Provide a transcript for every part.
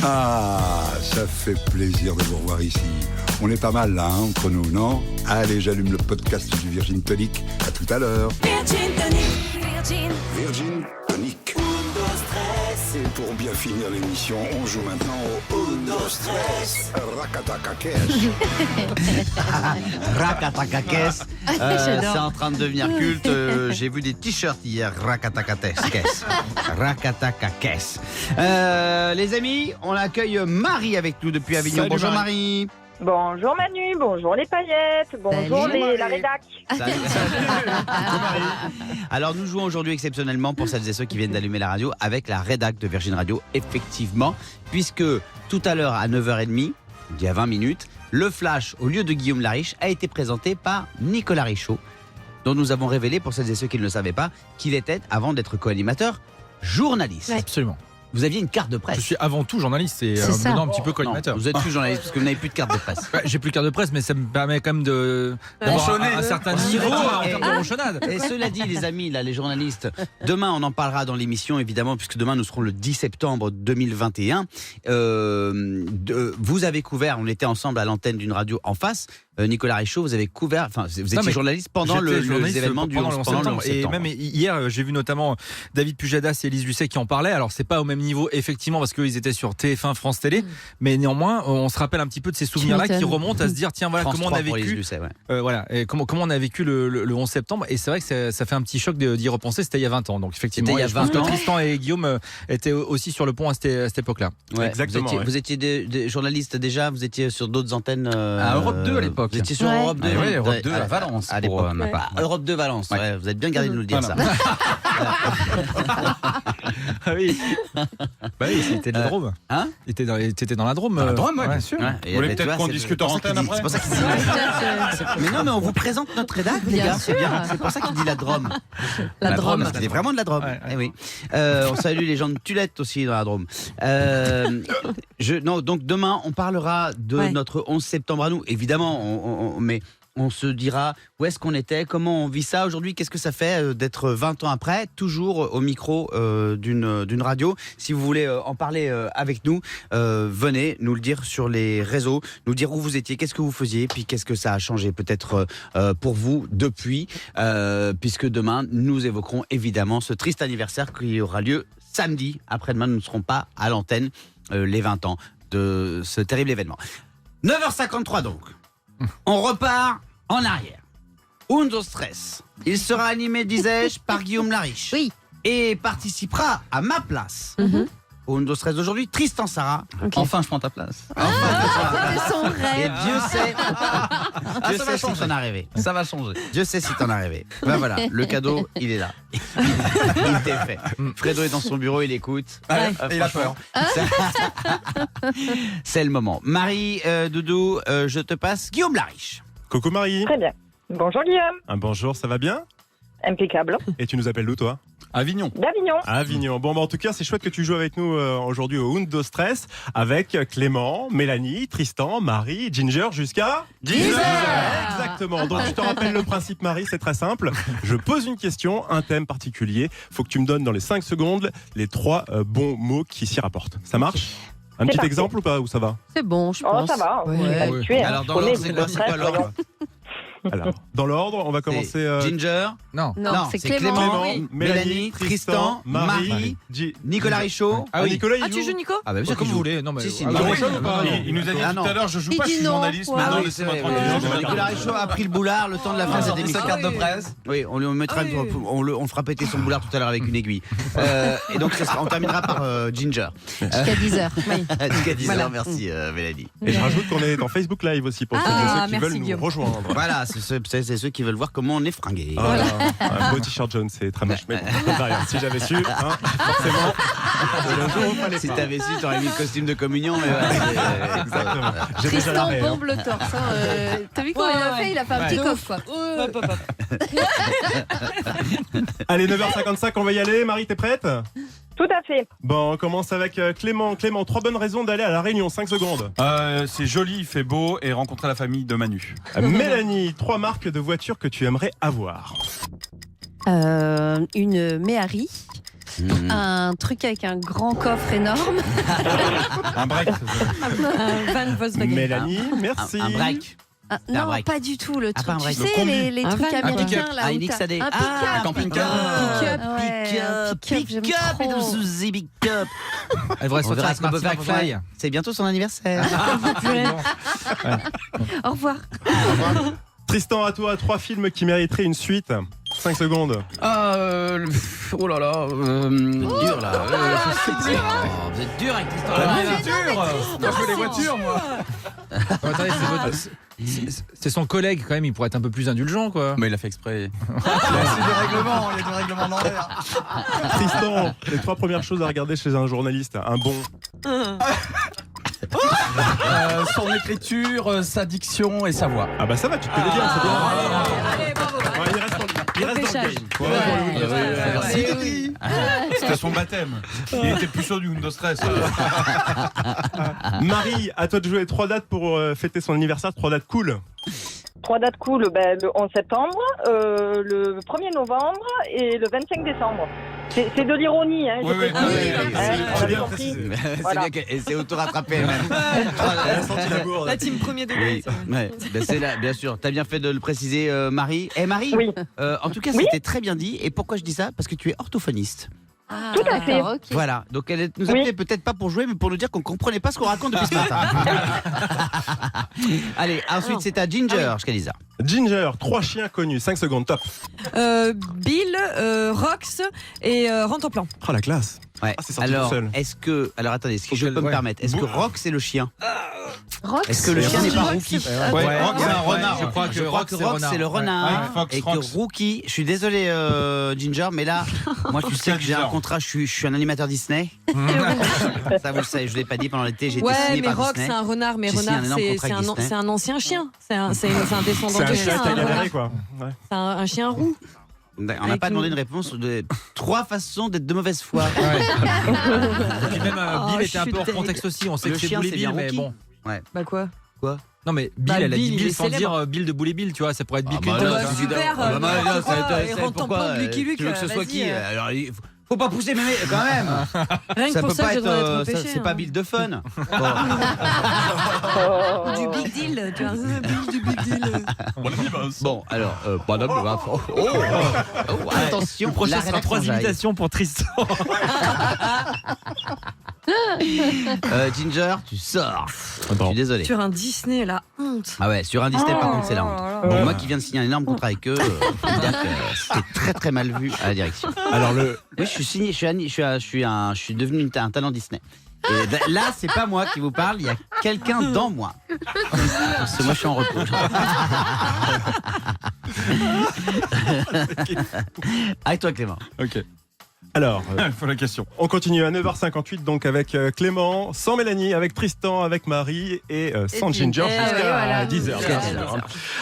Ah, ça fait plaisir de vous revoir ici. On est pas mal là, hein, entre nous, non? Allez, j'allume le podcast du Virgin Tonic. À tout à l'heure. Virgin Tonic. Virgin Tonic. Et pour bien finir l'émission, on joue maintenant au Uno Stress. Rakatakakesh. Rakatakakes. J'adore. C'est en train de devenir culte. J'ai vu des t-shirts hier. Rakatakakes. Rakatakakes. Les amis, on accueille Marie avec nous depuis Avignon. Salut, Bonjour Marie. Marie. Bonjour Manu, bonjour les paillettes, bonjour Salut, la rédac. Salut. Alors nous jouons aujourd'hui exceptionnellement pour celles et ceux qui viennent d'allumer la radio avec la rédac de Virgin Radio, effectivement, puisque tout à l'heure à 9h30, il y a 20 minutes, le flash au lieu de Guillaume Lariche a été présenté par Nicolas Richaud, dont nous avons révélé pour celles et ceux qui ne le savaient pas qu'il était, avant d'être co-animateur, journaliste. Ouais. Absolument. Vous aviez une carte de Je presse. suis avant tout journaliste et C'est ça. maintenant un petit peu Non, co-animateur. vous êtes plus journaliste parce que vous n'avez plus de carte de presse. Ouais, j'ai plus de carte de presse, mais ça me permet quand même d'avoir Ronchonner. un certain Cela niveau dit, en termes de ronchonnade. Et cela dit, les amis, là, les journalistes, demain, on en parlera dans l'émission, évidemment, puisque demain, nous serons le 10 septembre 2021. Vous avez couvert, on était ensemble à l'antenne d'une radio en face. Nicolas Richaud, vous avez couvert, enfin, vous étiez Non, mais journaliste pendant J'étais les journaliste événements du pendant 11 le 11 pendant le septembre. 11 septembre. Et même hier, j'ai vu notamment David Pujadas et Élise Lucet qui en parlaient. Alors, c'est pas au même niveau, effectivement, parce qu'ils étaient sur TF1 France Télé. Mais néanmoins, on se rappelle un petit peu de ces souvenirs-là qui m'étonnes. remontent à se dire, tiens, voilà, France comment on 3 a pour Élise vécu. Lucet, ouais. Voilà, et comment on a vécu le 11 septembre. Et c'est vrai que ça fait un petit choc d'y repenser. C'était il y a 20 ans. Donc, effectivement, C'était il y a je pense 20 que ans. Tristan et Guillaume étaient aussi sur le pont à cette époque-là. Ouais, Exactement, Vous étiez des journalistes déjà, vous étiez sur d'autres antennes. À Europe 2 à l'époque. Vous étiez sur Ouais. Europe 2. Ah ouais, Europe 2 à Ouais, Valence, À pour, l'époque. ma part. Europe 2 Valence, Ouais. ouais, vous êtes bien gardé de nous le dire Voilà. ça. Ah oui. Bah oui, c'était de la Drôme. Hein T'étais dans la Drôme. Dans la Drôme, ouais, ouais. bien sûr. Ouais, Vous voulez tu peut-être vois, qu'on c'est- discute c'est en pour ça qu'il antenne dit- après C'est pour ça qu'il dit. Mais non, mais on vous présente notre rédac, les Bien gars. C'est bien. sûr. C'est pour ça qu'il dit la Drôme. La Drôme. Parce qu'il est vraiment de la Drôme. Ouais, ouais. Eh oui. On salue les gens de Tulette aussi dans la Drôme. Non, donc demain, on parlera de Ouais. notre 11 septembre à nous. Évidemment, mais on se dira où est-ce qu'on était, comment on vit ça aujourd'hui, qu'est-ce que ça fait d'être 20 ans après, toujours au micro d'une radio. Si vous voulez en parler avec nous, venez nous le dire sur les réseaux, nous dire où vous étiez, qu'est-ce que vous faisiez, puis qu'est-ce que ça a changé peut-être pour vous depuis, puisque demain, nous évoquerons évidemment ce triste anniversaire qui aura lieu samedi. Après-demain, nous ne serons pas à l'antenne, les 20 ans de ce terrible événement. 9h53 donc. On repart en arrière. Undo Stress. Il sera animé, disais-je, par Guillaume Lariche. Oui. Et participera à ma place. Mhm. Au Undo Stress d'aujourd'hui, Tristan Sarah. Ok. Enfin, je prends ta place. C'était son Et rêve. Dieu sait, Dieu ça va sait si changer. t'en as rêvé. Ça va changer. Dieu sait si t'en as rêvé. Ben voilà, le cadeau, il est là. Il t'est fait. Fredo est dans son bureau, il écoute. Ouais. Et il a peur. C'est le moment. Marie, Doudou, je te passe Guillaume Lariche. Coucou Marie. Très bien. Bonjour Guillaume, Bonjour, ça va bien? impeccable. Et tu nous appelles d'où toi? Avignon. D'Avignon. Avignon. Bon, en tout cas, c'est chouette que tu joues avec nous aujourd'hui au Undo Stress avec Clément, Mélanie, Tristan, Marie, Ginger jusqu'à 10 heures. Exactement. Donc, je te rappelle le principe, Marie, c'est très simple. Je pose une question, un thème particulier. Faut que tu me donnes dans les 5 secondes les 3 bons mots qui s'y rapportent. Ça marche? Un petit parti. exemple ou pas? Où ça va? C'est bon, je Oh, pense. ça va, Ouais. on est habitués. Alors, dans On l'ordre, est c'est Undo quoi Stress, l'ordre? voyons. Alors, dans l'ordre, on va commencer. Ginger, Non. Non, c'est Clément. Clément, Mélanie, Tristan, Marie, Nicolas Richaud. Ah oui, Nicolas, il Ah, tu joue. joues Nico? Ah bah bien sûr Comme qu'il vous joue. voulez. Non, mais Si, si, Ah, Nicolas oui, Richaud, non, ou pas non. Il nous a dit Ah, non. tout à l'heure, je joue Il pas, je dit suis non. journaliste, Ouais. maintenant Ah oui, laissez-moi c'est vrai, tranquille. ouais. Nicolas Richaud a pris le boulard le temps de la fin de cette émission. Sa carte de presse. Oui, on lui mettra, on le fera péter son boulard tout à l'heure avec une aiguille. Et donc on terminera par Ginger. Jusqu'à 10h. Oui. Jusqu'à 10 Voilà. heures, merci Mélanie. Et je rajoute qu'on est en Facebook Live aussi pour ceux et ceux qui merci, veulent nous Guillaume. rejoindre. Voilà, c'est ceux qui veulent voir comment on est fringué. Voilà. Un beau t-shirt jaune, c'est très moche. Mais bon, c'est pas grave. Si j'avais su, hein, forcément, le jour où il fallait Si pas. t'avais su, t'aurais mis le costume de communion. Mais voilà, Exactement. J'ai déjà Tristan l'arrêt. bombe le torse. T'as vu comment il a fait? Il a fait un petit coffre, quoi. Allez, 9h55, on va y aller. Marie, t'es prête? Tout à fait. Bon, on commence avec Clément. Clément, 3 bonnes raisons d'aller à La Réunion, 5 secondes. C'est joli, il fait beau et rencontrer la famille de Manu. Mélanie, 3 marques de voitures que tu aimerais avoir. Une Méhari, Un truc avec un grand coffre énorme. Un break. Un van Volkswagen. Mélanie, merci. Un break. C'est un Non, break. pas du tout le truc. pas un Tu break. sais, Le combi. les Un trucs van. américains là. Un où XAD. t'as- Un Ah, pick-up. un camping-car. Pick-up. Pick-up, Pick-up, j'aime et trop. de The Big Cup. Elle devrait On sortir verra avec ce qu'on peut Martin faire pour McFly. elle. C'est bientôt son anniversaire. Au revoir. Tristan, à toi, 3 films qui mériteraient une suite. 5 secondes. Oh là là, dur là. C'est dur. Oh, vous êtes dur avec Tristan. Moi, je veux les voitures, moi. Attendez, c'est son collègue quand même, il pourrait être un peu plus indulgent, quoi. Mais il a fait exprès. Il y a du règlement d'envers. Tristan, les 3 premières choses à regarder chez un journaliste. Un bon. Son écriture, sa diction et sa voix. Ah bah ça va, tu te connais bien, c'est bien. Allez, bravo. Ouais, il reste dans le Pêchage. game. Merci. C'était son baptême. Il était plus chaud du Windows Stress. Marie, à toi de jouer 3 dates pour fêter son anniversaire, 3 dates cool. 3 dates cool, le 11 septembre, le 1er novembre et le 25 décembre. C'est de l'ironie, hein. Oui, oui, je précise. oui, oui, Hein, oui, on c'est a bien compris. précisé. Voilà. C'est bien qu'elle s'est auto-rattrapée même. Elle a senti la bourde. La team premier degré. Oui, ouais. Ben, c'est là, bien sûr. T'as bien fait de le préciser, Marie. Marie, Oui. en tout cas, Oui. c'était très bien dit. Et pourquoi je dis ça? Parce que tu es orthophoniste. Tout à fait. D'accord, ok. Voilà. Donc elle nous Oui. appelait peut-être pas pour jouer, mais pour nous dire qu'on comprenait pas ce qu'on raconte depuis ce matin. Allez, ensuite c'est à Ginger, Shkaliza. Ginger, 3 chiens connus, 5 secondes, top. Bill, Rox et Rentemplan. Oh la classe. Ouais. Ah, c'est sorti Alors, tout seul. est-ce que, alors attendez, est-ce que je Auquel- peux me ouais. permettre? Est-ce que Rox c'est le chien? Rox. Est-ce que le chien n'est pas Rox, Rookie? Ouais, Rox, c'est un renard. Je crois que Rox, c'est le renard. Ouais, Fox, et que Rox. Rookie, je suis désolé Ginger, mais là, moi tu sais que j'ai un contrat, je suis un animateur Disney. Ça vous le savez, je ne l'ai pas dit pendant l'été, j'ai été Ouais, signé mais par Rox, Disney. c'est un renard, mais J'ai signé renard, un énorme contrat avec Disney. c'est un ancien chien. C'est un descendant C'est de un chien. chat qui a un renard. galéré, quoi. Ouais. C'est un chien roux. On n'a Avec pas demandé une- une réponse de 3 façons d'être de mauvaise foi. Et puis même Oh, Bill je était un suis peu hors terrible. contexte aussi. On sait Le que c'est chien, Boule et c'est Bill, bien mais Rookie. bon. Bah quoi? Non, mais Bill, Bah, elle a dit Bill, il Bill est sans célèbre. dire Bill de Boule et Bill, tu vois, ça pourrait être Bill Ah, bah, Clinton. là, tu vois. c'est super, Ah, bah, n'importe là, quoi, ça- et ça- Rentemplan pourquoi, de Lucky Luke, tu veux que ce soit vas-y, qui Alors, faut pas pousser mémé quand même. Rien que Ça pour peut ça, pas je être, devrais être ça- pêché. c'est pas Bill de Fun. Bon. Oh. Du big deal, tu vois, Bill du big deal. Bon, alors, madame le Rafa. Attention, Le prochain la sera 3 rédaction imitations pour Tristan. Ginger, tu sors. Je suis désolé. Sur un Disney, la honte. Ah ouais, sur un Disney, par contre, c'est la honte. Oh Bon, moi qui viens de signer un énorme contrat avec eux, je peux dire que c'était très très mal vu à la direction. Alors, le. Oui, je suis signé, je suis devenu un talent Disney. Et là, c'est pas moi qui vous parle, il y a quelqu'un dans moi. Parce que moi, je suis en repos. Avec toi, Clément. Ok. Alors, Il faut la question. on continue à 9h58, donc avec Clément, sans Mélanie, avec Tristan, avec Marie et sans Et Ginger Ginger. jusqu'à Voilà. 10h. Jusqu'à 10h.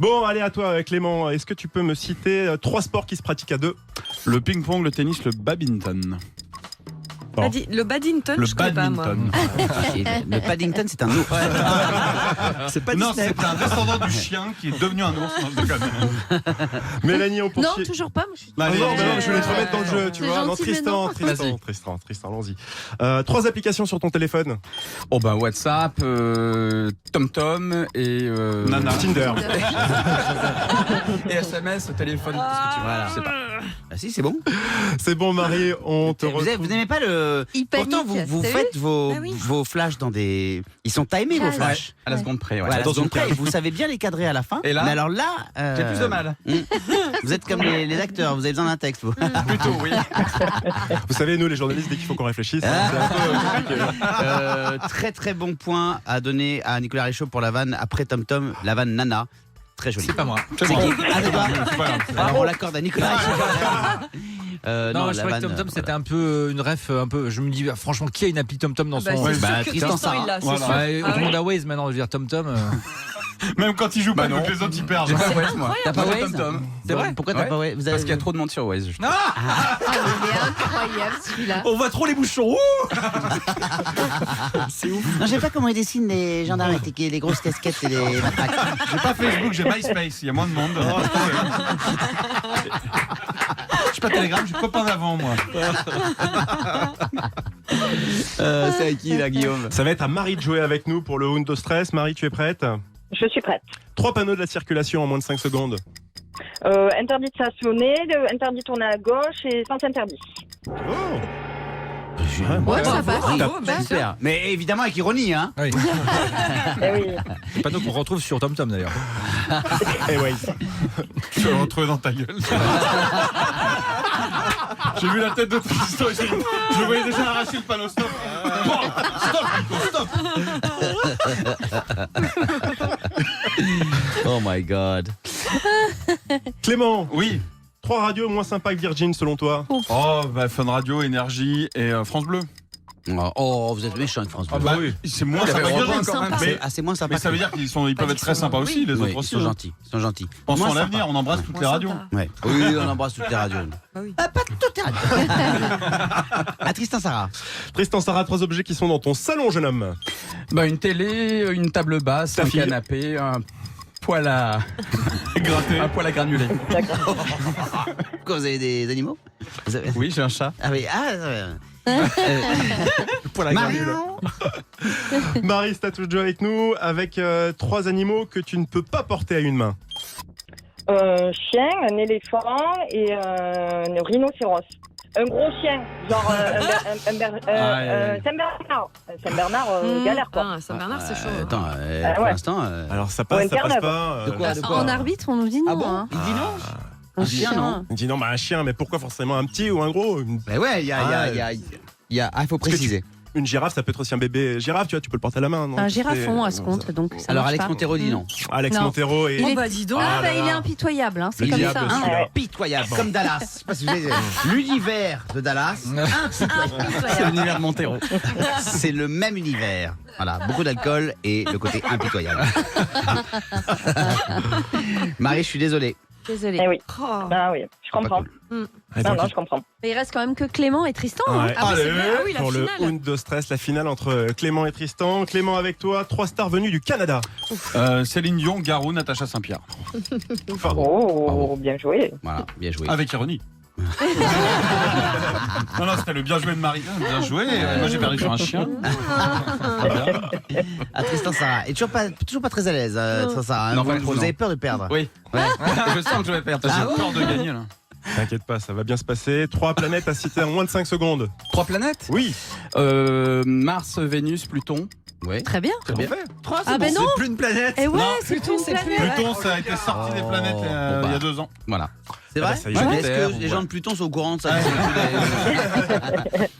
Bon, allez à toi, Clément. Est-ce que tu peux me citer 3 sports qui se pratiquent à 2? Le ping-pong, le tennis, le badminton. Bon. Le Paddington, Le je connais pas, moi. badminton. Et le Paddington, c'est un ours. C'est pas Non, Disney. c'est un descendant du chien qui est devenu un ours. Non, je déconne. Mélanie, on Non, poursuit. toujours pas. Moi, je suis... Bah, Ah allez, non, mais non, je voulais te euh, remettre dans le jeu, tu C'est vois. Non, gentil, mais non. Tristan, allons-y. 3 applications sur ton téléphone. Oh bah WhatsApp, TomTom et Nana. Tinder. et SMS au téléphone. Voilà. Je sais pas. Ah si, c'est bon. C'est bon, Marie, on te Vous n'aimez pas le... Il Pourtant, panique, vous t'as vu faites Ah oui. vos flashs dans des... Ils sont timés, vos Case. flashs. À la seconde près, ouais. Voilà, Dans donc une case. vous savez bien les cadrer à la fin. Et là, mais alors là, j'ai plus de mal. Vous êtes comme les acteurs, vous avez besoin d'un texte. Vous. Plutôt, oui. Vous savez, nous, les journalistes, dès qu'il faut qu'on réfléchisse, Ah. c'est un peu compliqué. Très très bon point à donner à Nicolas Richaud pour la vanne après Tom Tom, la vanne Nana. Très jolie. C'est pas moi. C'est qui Ah, c'est toi Alors on l'accorde à Nicolas Richaud. Non, je la crois que vanne, TomTom c'était un peu une ref un peu. Je me dis franchement qui a une appli TomTom dans son. c'est sûr bah, que Tristan Tristan, Sarah. il l'a, c'est Voilà. sûr. Ouais, Ah tout le oui. monde a Waze maintenant, je veux dire TomTom. Même quand il joue pas, Bah donc non. les autres ils perdent. J'ai pas Waze, moi. T'as pas Moi, j'ai Waze TomTom. C'est vrai Pourquoi t'as Ouais. pas Waze Vous avez- Parce qu'il y a trop de monde sur Waze. Ah, mais il est incroyable celui-là. On voit trop les bouchons. Non, je sais pas comment ils dessinent les gendarmes avec les grosses casquettes et les matraques. J'ai pas Facebook, j'ai MySpace. Il y a moins de monde. pas Telegram, j'ai copain d'avant, moi. C'est à qui là, Guillaume? Ça va être à Marie de jouer avec nous pour le Undo Stress. Marie, tu es prête? Je suis prête. 3 panneaux de la circulation en moins de 5 secondes. Interdit de stationner, interdit de tourner à gauche et sens interdit. Oh. Ouais, ça passe. Oui, Bien sûr. super. Mais évidemment avec ironie, hein. Oui. Eh oui. C'est pas nous qu'on retrouve sur TomTom d'ailleurs. Et ouais. Je vais le retrouver dans ta gueule. J'ai vu la tête de Tristan, je le voyais déjà arracher le panneau. Stop. Stop. Oh my god. Clément, Oui. 3 radios moins sympas que Virgin selon toi? Oh, bah, Fun Radio, Énergie et France Bleu. Oh, vous êtes méchant avec France Bleu. Bah, c'est moins sympa que Virgin. quand même. C'est assez moins sympa. Mais ça veut dire qu'ils peuvent être très sympas aussi, les Oui, autres ils aussi. sont gentils. Ils sont gentils. Pensons Moins à l'avenir, on embrasse toutes les radios. Ouais. Oui, on embrasse toutes les radios. Ah oui. Pas toutes les radios. À Tristan Sarah. Tristan, Sarah, 3 objets qui sont dans ton salon, jeune homme. Bah, une télé, une table basse, Ta un fille. canapé, un poêle à Gratter. un poêle à granuler. Quoi, vous avez des animaux? Vous avez- Oui, j'ai un chat. Ah oui, Pour la Marie. granule. Marie, c'est à tout de jouer avec nous avec 3 animaux que tu ne peux pas porter à une main. Chien, un éléphant et un rhinocéros. Un gros chien, genre Saint-Bernard. Saint-Bernard, galère quoi. Ah, Saint-Bernard, c'est chaud. Attends, Ah pour ouais. l'instant. Alors ça Ouais, passe, ça passe Terre-Neuve. pas. De quoi, de quoi En arbitre, on nous dit non. Ah bon? hein. Il dit non. Un chien, non. Il dit non, bah un chien, mais pourquoi forcément un petit ou un gros? Mais ouais, il y a, il faut préciser. Une girafe, ça peut être aussi un bébé girafe, tu vois, tu peux le porter à la main. Non Un C'est- girafon à ce compte, donc ça Alors marche Alex pas. Montero dit non. Alex Non. Montero et. Il est- Oh bah dis donc. Ah, Ah bah, là il est là. impitoyable, hein, c'est Le comme diable, ça. hein. celui-là. Impitoyable, comme Dallas. Je sais pas si vous savez, l'univers de Dallas, C'est l'univers de Montero. c'est le même univers. Voilà, beaucoup d'alcool et le côté impitoyable. Marie, je suis désolé. Désolé. Eh oui. Oh. Ah oui, je comprends. Attends, Non, je comprends. Mais il reste quand même que Clément et Tristan. hein. Ouais. Ah oui, c'est Allez, vrai. Ah oui, la pour le finale. Undo Stress, la finale entre Clément et Tristan. Clément avec toi, 3 stars venues du Canada. Céline Dion, Garou, Natacha Saint-Pierre. Oh, bien joué. Voilà, bien joué. Avec ironie. Non, c'était le bien joué de Marie. Bien joué. Moi, j'ai perdu sur un chien. À Tristan Sarah. Et toujours pas très à l'aise, Tristan Sarah. hein. Non, vous, pas du tout, vous avez non. peur de perdre. Oui. Ouais. Je sens que je vais perdre. J'ai peur de gagner, là. T'inquiète pas, ça va bien se passer. 3 planètes à citer en moins de 5 secondes. 3 planètes. Oui. Mars, Vénus, Pluton. Ouais. Très bien. C'est bien fait. Ah ben non. Plus une planète. Et ouais, Non, c'est tout une planète. Pluton, ça a été sorti des planètes il y a 2 ans. Voilà. C'est Ah vrai bah, ça y est. Mais est-ce Terre, que les ouais. gens de Pluton sont au courant de ça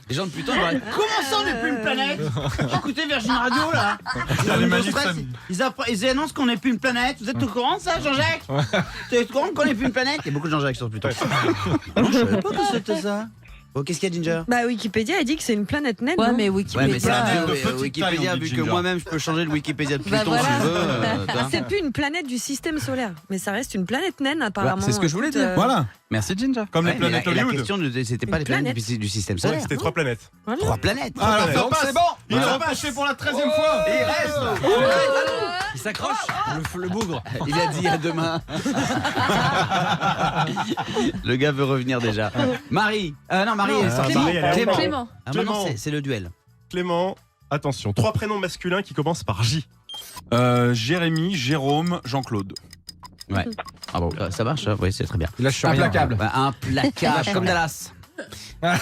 Les gens de Pluton, ils vont dire, comment ça on n'est plus une planète? Écoutez Virgin Radio là. les manifs, Stress, ils annoncent qu'on n'est plus une planète. Vous êtes au courant de ça, Jean-Jacques? Tu es au courant qu'on n'est plus une planète? Il y a beaucoup de Jean-Jacques sur Pluton. Non, je savais pas que c'était ça. Oh, qu'est-ce qu'il y a, Ginger? Bah Wikipédia a dit que c'est une planète naine. Ouais, non mais Ouais, mais c'est Wikipédia. un de peu petite Wikipédia, taille, on dit vu que Ginger. moi-même je peux changer le Wikipédia de Bah Pluton voilà. si je veux. tu vois. C'est plus une planète du système solaire, mais ça reste une planète naine apparemment. c'est ce que je voulais dire. Voilà. Merci Ginger. Comme Ouais, les mais planètes la Hollywood. question, c'était pas Une les planètes planète. du système Ouais, solaire. c'était 3 planètes. Voilà. 3 planètes. Alors, planètes. ça passe. C'est bon. Il est repêché pour la 13e fois. Et il reste. Il s'accroche. Le bougre. Il a dit à demain. Le gars veut revenir déjà. Marie. Non, Marie est sortie. Marie, elle est Clément. Clément. Ah, maintenant, Clément. c'est le duel. Clément, attention. 3 prénoms masculins qui commencent par J. Jérémy, Jérôme, Jean-Claude. Ouais. Ah bon, ça marche, hein. Oui, c'est très bien. Il lâche rien. Implacable. Bah, implacable, comme Dallas. Pas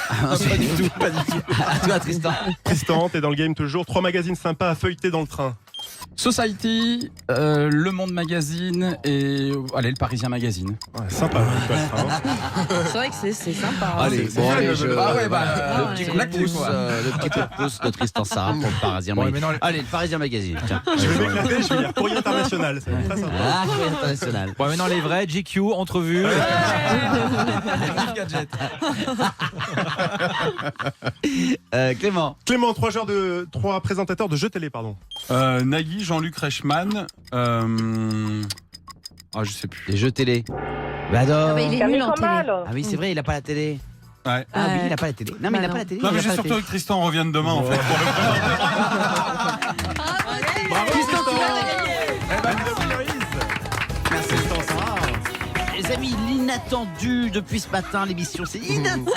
du tout, pas du tout. À toi, Tristan. Tristan, t'es dans le game toujours. 3 magazines sympas à feuilleter dans le train. Society, Le Monde Magazine et allez, le Parisien Magazine. Ouais, sympa. le train. C'est vrai que c'est sympa. hein. Allez, c'est bon, ça, allez, le- je... Ah ouais, bah, le ouais. petit coup La de pouce, le petit coup de pouce de Tristan Sarah pour le Parisien Bon, Magazine. mais non, Allez, le Parisien Magazine, tiens. Je vais m'éclater, je vais lire Courrier International. Ça va être très sympa. Ah, Courrier international. Bon, maintenant les vrais, GQ, entrevue. Clément. Clément, 3 présentateurs de jeux télé, pardon. Nagui, Jean-Luc Reichmann. Ah, je sais plus. Les jeux télé. Bah non. Ah bah, il est Camille nul en télé. Combal. Ah oui, c'est vrai, il a pas la télé. Ouais. Ah oui, Ouais. il a pas la télé. Non, mais il Bah a non. pas la télé. Non, il mais a j'ai pas la surtout télé. que Tristan revienne demain, en fait. Pour le Bravo, Tristan, Tristan. tu l'as gagné. Eh ben, Merci, Tristan. Les amis, Lina inattendu depuis ce matin. L'émission, c'est inattendu.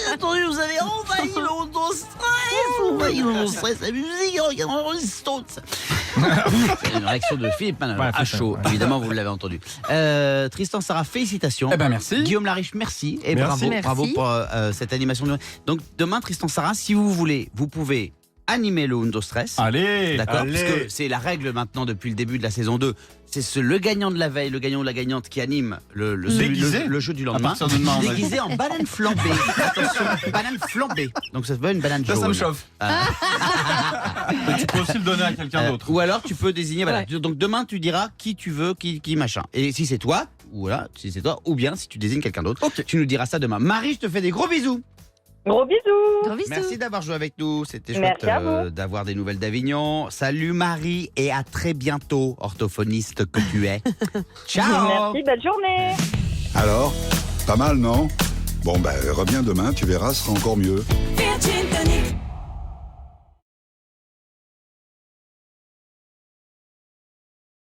Inattendu, vous avez envahi le monde au stress. La musique, regardez les Stones. C'est une réaction de Philippe Manœuvre à chaud. Évidemment, vous l'avez entendu. Tristan, Sarah, félicitations. Eh ben merci. Guillaume Lariche, merci. Et Merci. bravo pour cette animation. Donc demain, Tristan, Sarah, si vous voulez, vous pouvez animer le Undo Stress. Allez, D'accord, allez. parce que c'est la règle maintenant depuis le début de la saison 2. C'est le gagnant de la veille, le gagnant ou la gagnante qui anime le jeu du lendemain. À partir de demain, on va déguisé en banane flambée. Attention, banane flambée. Donc ça se veut une banane jaune. Ça me chauffe. Mais tu peux aussi le donner à quelqu'un d'autre. Ou alors tu peux désigner. Voilà. Donc demain tu diras qui tu veux, qui machin. Et si c'est toi, ou bien si tu désignes quelqu'un d'autre, tu nous diras ça demain. Marie, je te fais des gros bisous. Gros bisous. Gros bisous. Merci d'avoir joué avec nous. C'était Merci chouette à vous. d'avoir des nouvelles d'Avignon. Salut Marie et à très bientôt, orthophoniste que tu es. Ciao. Merci, belle journée. Alors, pas mal, non? Bon, reviens demain, tu verras, ce sera encore mieux. Virgin Tonic